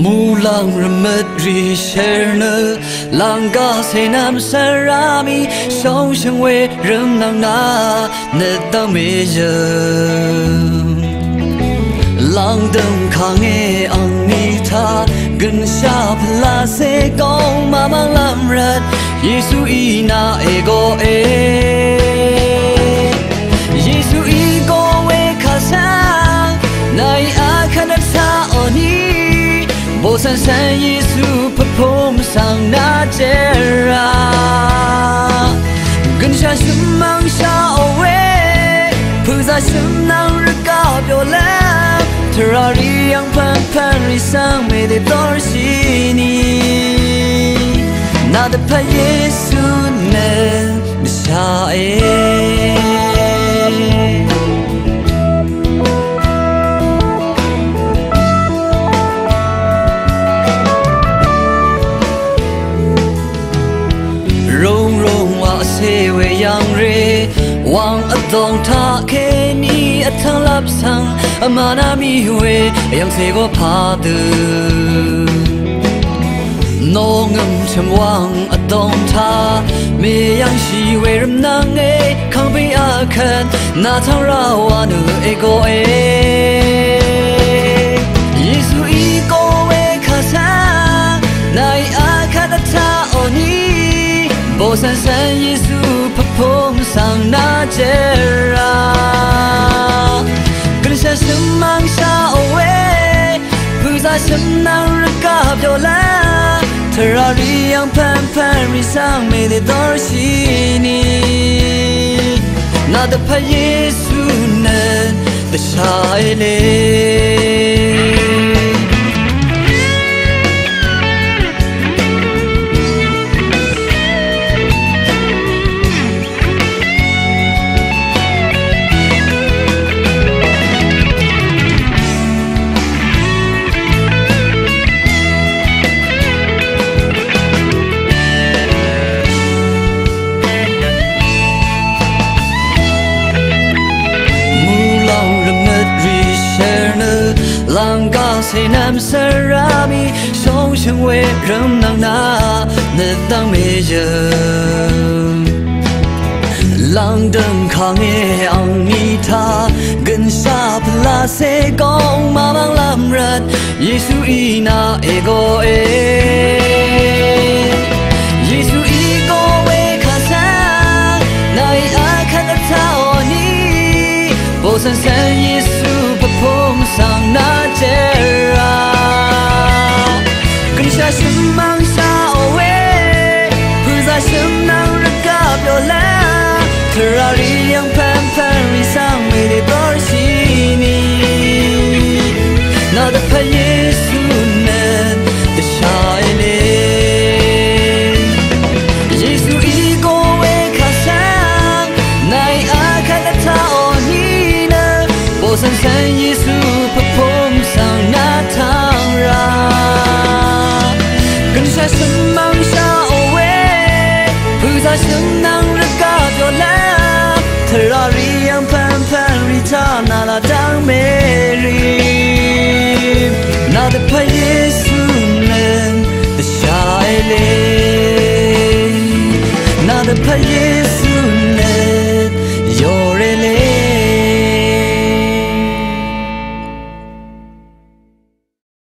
Mulang remet risherne langa senam sarami song sheng we rem nang na ne tang me je lang deng khang e ang ni tha gần xa phla se kong ma mang lam rat Yesu ina ego e Yesu ego we khasa nai a khanat sa oni Bố san san Giêsu phật phom sang na chera gần xa sum mang xa owe phu za sum nang rka byo la terari yang pan pan ri sang me de dor sini na de pa Giêsu ne sa se we yang re wang adong tha ke ni athang lap sang amana mi we yang se go pha de no ngam cham wang adong tha me yang shi we ram nang e khang pi a khan na thang ra wa nu e go e Yesu i go we kha sa nai a kha tha oni Bố san san Giêsu phật phom sang na chera gần xa sum mang xa owe phu za sum nang rka byo la terari yang pan pan ri sang me de dor sini na de pa Yesu nan de sai le Langa se nam sarami song sheng we ram nang na ne tang me je lang deng khang e ang ni tha gần xa phla se kong ma mang lam rat Yesu ina ego e Yesu ego we kha sa nai a khan tha oni bo san san Yesu phật phom sang na chera gần xa sum mang xa owe phu za sum nang rka byo la terari yang pan pan ri sang me de dor sini na de pa Yesu nan de shai le Yesu ego we kha sang nai a kha tha oni na bo san san Yesu phật phom sang na thang ra gần xa sum mang xa owe phu za sum nang rka byo la terari yang pan pan ri cha na la